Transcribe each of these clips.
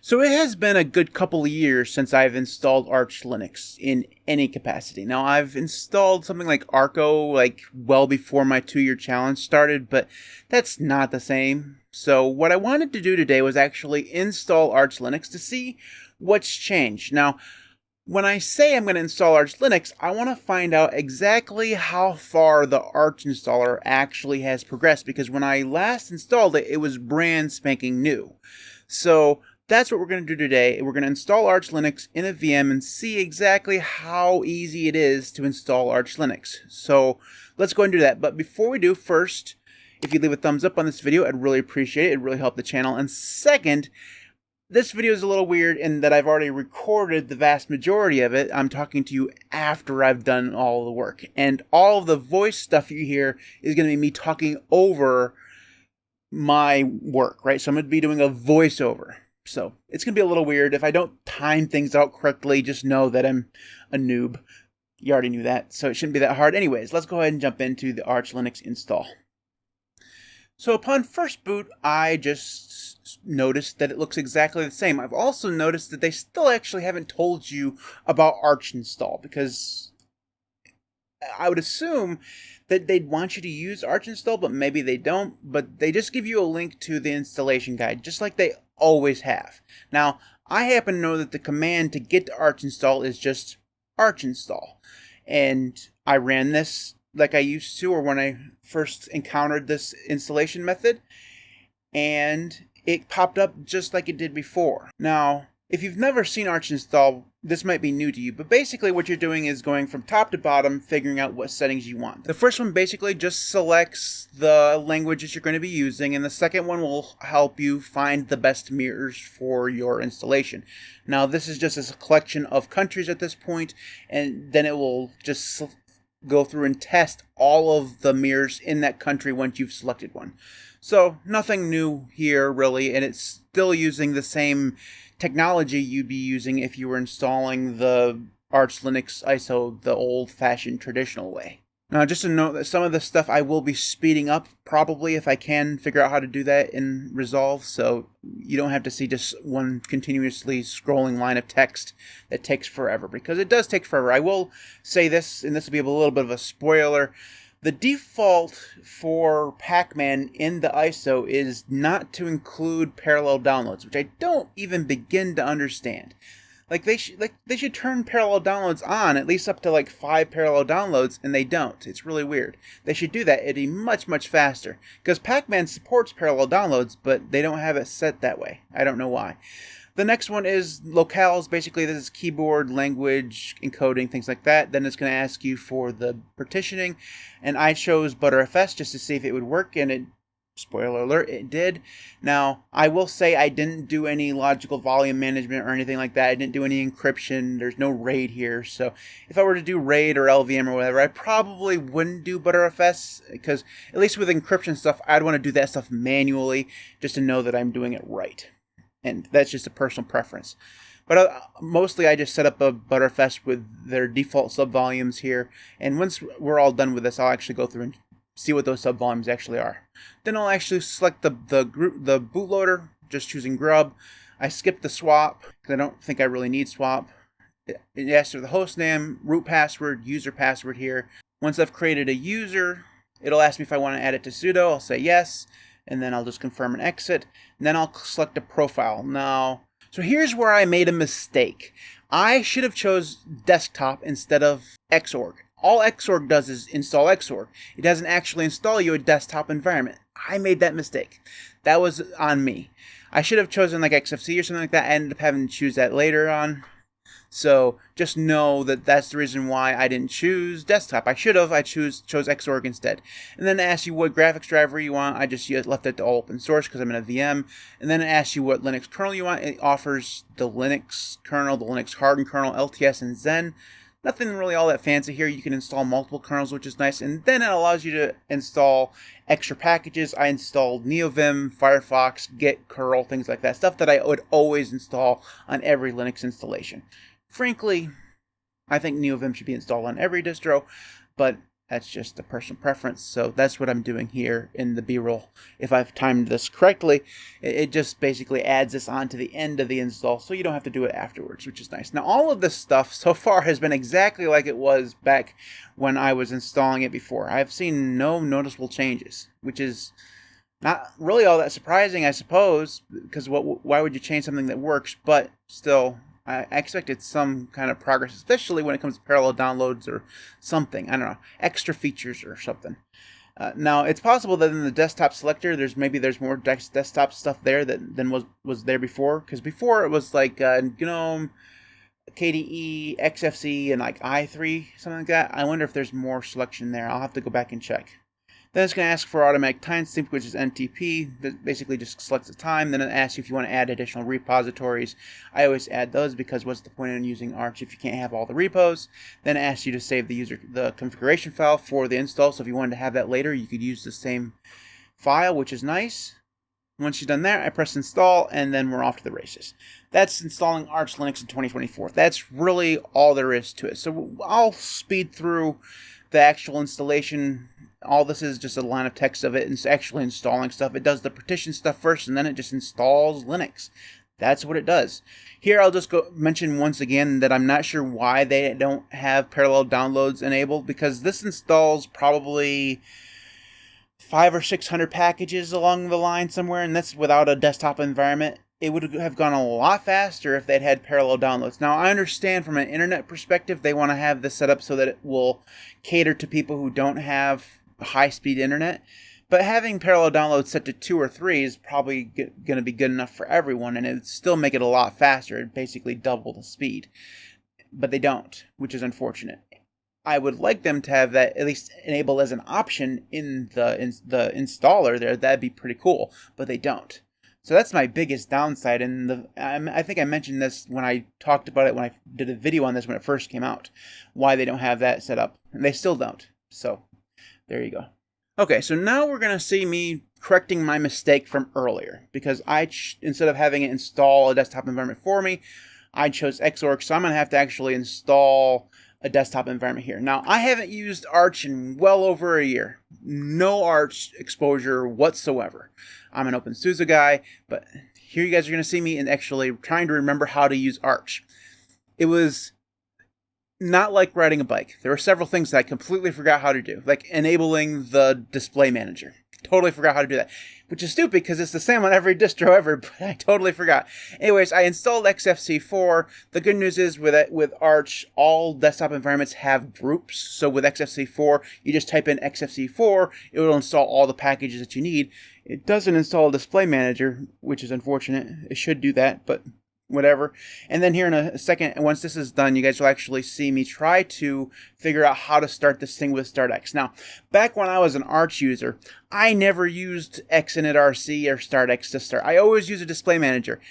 So it has been a good couple of years since I've installed Arch Linux in any capacity. Now I've installed something like Arco like well before my 2-year challenge started, but that's not the same. So what I wanted to do today was actually install Arch Linux to see what's changed. Now, when I say I'm going to install Arch Linux, I want to find out exactly how far the Arch installer actually has progressed, because when I last installed it, it was brand spanking new. So that's what we're going to do today. We're going to install Arch Linux in a VM and see exactly how easy it is to install Arch Linux. So let's go and do that. But before we do, first, if you leave a thumbs up on this video, I'd really appreciate it. It'd really help the channel. And second, this video is a little weird in that I've already recorded the vast majority of it. I'm talking to you after I've done all the work. And all of the voice stuff you hear is going to be me talking over my work, right? So I'm going to be doing a voiceover. So it's going to be a little weird. If I don't time things out correctly, just know that I'm a noob. You already knew that, so it shouldn't be that hard. Anyways, let's go ahead and jump into the Arch Linux install. So upon first boot, I just noticed that it looks exactly the same. I've also noticed that they still actually haven't told you about Arch install, because I would assume that they'd want you to use Arch install, but maybe they don't. But they just give you a link to the installation guide, just like they always have. Now, I happen to know that the command to get to Arch install is just Arch install. And I ran this like I used to, or when I first encountered this installation method, and it popped up just like it did before. Now, if you've never seen Arch install, this might be new to you, but basically what you're doing is going from top to bottom, figuring out what settings you want. The first one basically just selects the languages you're going to be using, and the second one will help you find the best mirrors for your installation. Now, this is just a collection of countries at this point, and then it will just go through and test all of the mirrors in that country once you've selected one. So nothing new here really, and it's still using the same technology you'd be using if you were installing the Arch Linux ISO the old-fashioned traditional way. Now, just to note that some of the stuff I will be speeding up probably if I can figure out how to do that in Resolve, so you don't have to see just one continuously scrolling line of text that takes forever, because it does take forever. I will say this, and this will be a little bit of a spoiler. The default for Pac-Man in the ISO is not to include parallel downloads, which I don't even begin to understand. They should turn parallel downloads on, at least up to like 5 parallel downloads, and they don't. It's really weird. They should do that. It'd be much, much faster. Because Pac-Man supports parallel downloads, but they don't have it set that way. I don't know why. The next one is locales. Basically, this is keyboard, language, encoding, things like that. Then it's going to ask you for the partitioning. And I chose ButterFS just to see if it would work, and it, spoiler alert, it did. Now, I will say I didn't do any logical volume management or anything like that. I didn't do any encryption. There's no RAID here. So if I were to do RAID or LVM or whatever, I probably wouldn't do ButterFS, because at least with encryption stuff, I'd want to do that stuff manually just to know that I'm doing it right. And that's just a personal preference. But mostly I just set up a ButterFS with their default subvolumes here. And once we're all done with this, I'll actually go through and see what those subvolumes actually are. Then I'll actually select the bootloader, just choosing grub. I skip the swap, because I don't think I really need swap. It asks for the host name, root password, user password here. Once I've created a user, it'll ask me if I want to add it to sudo. I'll say yes. And then I'll just confirm and exit. And then I'll select a profile. Now, so here's where I made a mistake. I should have chose desktop instead of Xorg. All Xorg does is install Xorg. It doesn't actually install you a desktop environment. I made that mistake. That was on me. I should have chosen like XFC or something like that. I ended up having to choose that later on. So just know that that's the reason why I didn't choose desktop. I should have. I chose Xorg instead. And then it asks you what graphics driver you want. I just left it to all open source because I'm in a VM. And then it asks you what Linux kernel you want. It offers the Linux kernel, the Linux hardened kernel, LTS, and Zen. Nothing really all that fancy here. You can install multiple kernels, which is nice. And then it allows you to install extra packages. I installed NeoVim, Firefox, Git, curl, things like that. Stuff that I would always install on every Linux installation. Frankly, I think NeoVim should be installed on every distro, but That's just a personal preference. So that's what I'm doing here in the B-roll. If I've timed this correctly, it just basically adds this on to the end of the install, so you don't have to do it afterwards, which is nice. Now, all of this stuff so far has been exactly like it was back when I was installing it before. I've seen no noticeable changes, which is not really all that surprising, I suppose, because why would you change something that works? But still, I expected some kind of progress, especially when it comes to parallel downloads or something. I don't know, extra features or something. Now, it's possible that in the desktop selector, there's more desktop stuff there than was there before. Because before it was like GNOME, KDE, XFC, and like i3, something like that. I wonder if there's more selection there. I'll have to go back and check. Then it's going to ask for automatic timestamp, which is NTP. That basically just selects the time. Then it asks you if you want to add additional repositories. I always add those because what's the point in using Arch if you can't have all the repos? Then it asks you to save the configuration file for the install. So if you wanted to have that later, you could use the same file, which is nice. Once you've done that, I press install, and then we're off to the races. That's installing Arch Linux in 2024. That's really all there is to it. So I'll speed through the actual installation. All this is just a line of text of it, and it's actually installing stuff. It does the partition stuff first, and then it just installs Linux. That's what it does. Here, I'll just mention once again that I'm not sure why they don't have parallel downloads enabled, because this installs probably 500 or 600 packages along the line somewhere, and that's without a desktop environment. It would have gone a lot faster if they'd had parallel downloads. Now, I understand from an internet perspective, they want to have this set up so that it will cater to people who don't have high-speed internet, but having parallel downloads set to 2 or 3 is probably going to be good enough for everyone, and it would still make it a lot faster. It'd basically double the speed, but they don't, which is unfortunate. I would like them to have that at least enabled as an option in the installer there. That'd be pretty cool, but they don't. So that's my biggest downside, and I think I mentioned this when I talked about it when I did a video on this when it first came out, why they don't have that set up, and they still don't. So there you go. Okay, so now we're going to see me correcting my mistake from earlier, because instead of having it install a desktop environment for me, I chose Xorg, so I'm going to have to actually install a desktop environment here. Now, I haven't used Arch in well over a year. No Arch exposure whatsoever. I'm an OpenSUSE guy, but here you guys are going to see me in actually trying to remember how to use Arch. It was not like riding a bike. There were several things that I completely forgot how to do, like enabling the display manager. Totally forgot how to do that, which is stupid because it's the same on every distro ever, but I totally forgot. Anyways, I installed XFC4. The good news is with Arch, all desktop environments have groups. So with XFC4, you just type in XFC4, it will install all the packages that you need. It doesn't install a display manager, which is unfortunate. It should do that, but whatever. And then here in a second, once this is done, you guys will actually see me try to figure out how to start this thing with StartX. Now, back when I was an Arch user, I never used XinitRC or StartX to start. I always used a display manager.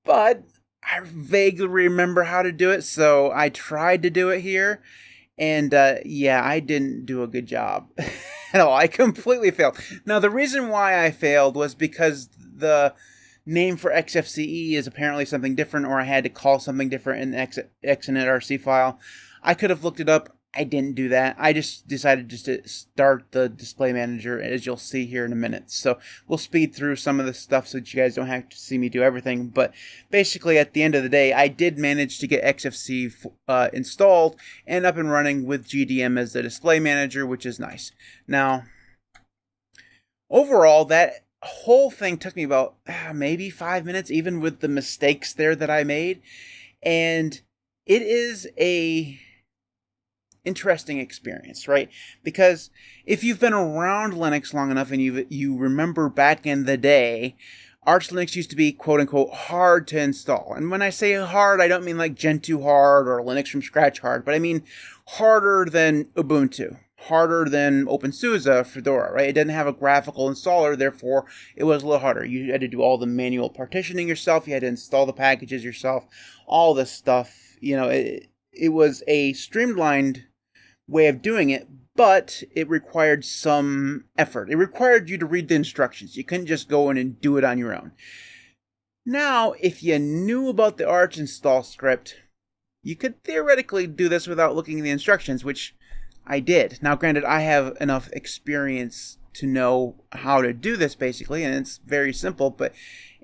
But I vaguely remember how to do it, so I tried to do it here. And yeah, I didn't do a good job at all. I completely failed. Now, the reason why I failed was because the name for XFCE is apparently something different, or I had to call something different in the XinitRC file. I could have looked it up. I didn't do that. I just decided just to start the display manager, as you'll see here in a minute. So we'll speed through some of the stuff so that you guys don't have to see me do everything. But basically, at the end of the day, I did manage to get XFC installed and up and running with GDM as the display manager, which is nice. Now, overall, that whole thing took me about maybe 5 minutes, even with the mistakes there that I made. And it is a interesting experience, right? Because if you've been around Linux long enough and you remember back in the day, Arch Linux used to be quote-unquote hard to install. And when I say hard, I don't mean like Gentoo hard or Linux from scratch hard, but I mean harder than Ubuntu, harder than OpenSUSE, Fedora, right? It didn't have a graphical installer, therefore it was a little harder. You had to do all the manual partitioning yourself, you had to install the packages yourself, all this stuff. You know, it was a streamlined way of doing it, but it required some effort. It required you to read the instructions. You couldn't just go in and do it on your own. Now, if you knew about the Arch install script, you could theoretically do this without looking at the instructions, which I did. Now, granted, I have enough experience to know how to do this basically, and it's very simple, but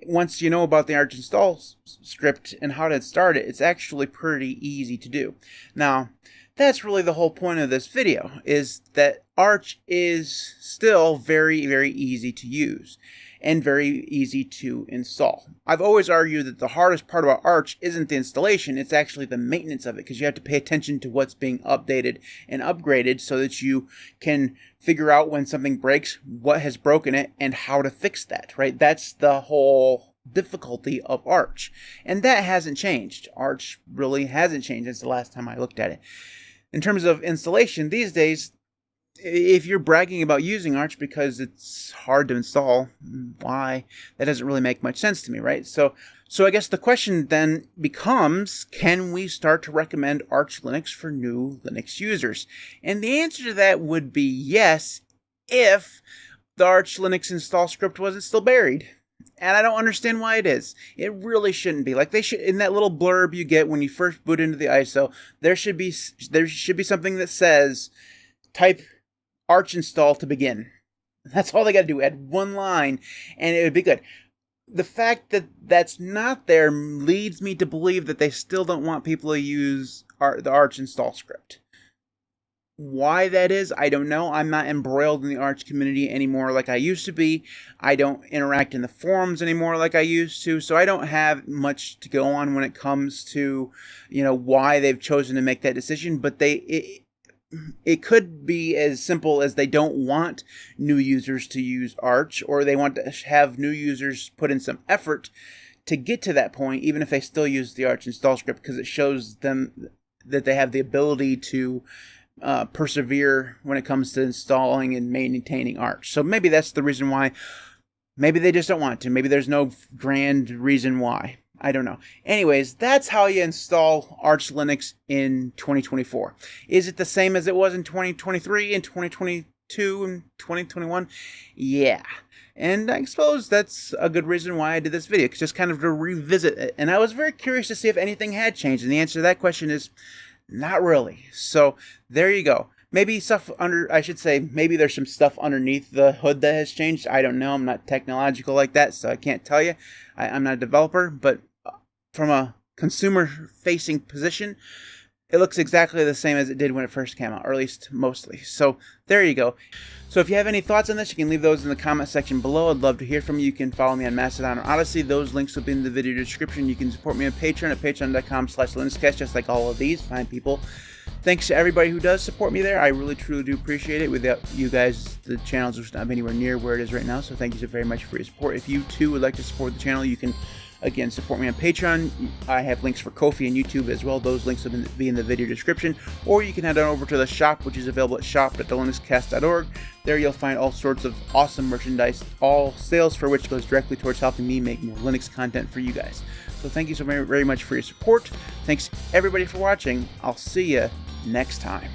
once you know about the Arch install script and how to start it, it's actually pretty easy to do. Now, that's really the whole point of this video, is that Arch is still very, very easy to use and very easy to install. I've always argued that the hardest part about Arch isn't the installation, it's actually the maintenance of it, because you have to pay attention to what's being updated and upgraded so that you can figure out when something breaks, what has broken it, and how to fix that, right? That's the whole difficulty of Arch. And that hasn't changed. Arch really hasn't changed since the last time I looked at it. In terms of installation, these days, if you're bragging about using Arch because it's hard to install, why? That doesn't really make much sense to me, right? So I guess the question then becomes, can we start to recommend Arch Linux for new Linux users? And the answer to that would be yes, if the Arch Linux install script wasn't still buried. And I don't understand why it is. It really shouldn't be. Like, they should, in that little blurb you get when you first boot into the ISO, there should be something that says, type Arch install to begin. That's all they got to do. Add one line, and it would be good. The fact that that's not there leads me to believe that they still don't want people to use the Arch install script. Why that is, I don't know. I'm not embroiled in the Arch community anymore like I used to be. I don't interact in the forums anymore like I used to, so I don't have much to go on when it comes to, why they've chosen to make that decision. But it could be as simple as they don't want new users to use Arch, or they want to have new users put in some effort to get to that point, even if they still use the Arch install script, because it shows them that they have the ability to persevere when it comes to installing and maintaining Arch. So maybe that's the reason why. Maybe they just don't want to. Maybe there's no grand reason why. I don't know. Anyways, that's how you install Arch Linux in 2024. Is it the same as it was in 2023 and 2022 and 2021? Yeah. And I suppose that's a good reason why I did this video, just kind of to revisit it. And I was very curious to see if anything had changed. And the answer to that question is not really. So there you go. Maybe maybe there's some stuff underneath the hood that has changed. I don't know. I'm not technological like that, so I can't tell you. I'm not a developer, but from a consumer-facing position, it looks exactly the same as it did when it first came out, or at least mostly. So there you go. So if you have any thoughts on this, you can leave those in the comment section below. I'd love to hear from you. You can follow me on Mastodon or Odyssey. Those links will be in the video description. You can support me on Patreon at patreon.com/LinuxCast, just like all of these fine people. Thanks to everybody who does support me there. I really, truly do appreciate it. Without you guys, the channel would not be anywhere near where it is right now. So thank you so very much for your support. If you too would like to support the channel, you can, again, support me on Patreon. I have links for Ko-fi and YouTube as well. Those links will be in the video description. Or you can head on over to the shop, which is available at shop.thelinuxcast.org. There you'll find all sorts of awesome merchandise, all sales for which goes directly towards helping me make more Linux content for you guys. So thank you so very, very much for your support. Thanks everybody for watching. I'll see you next time.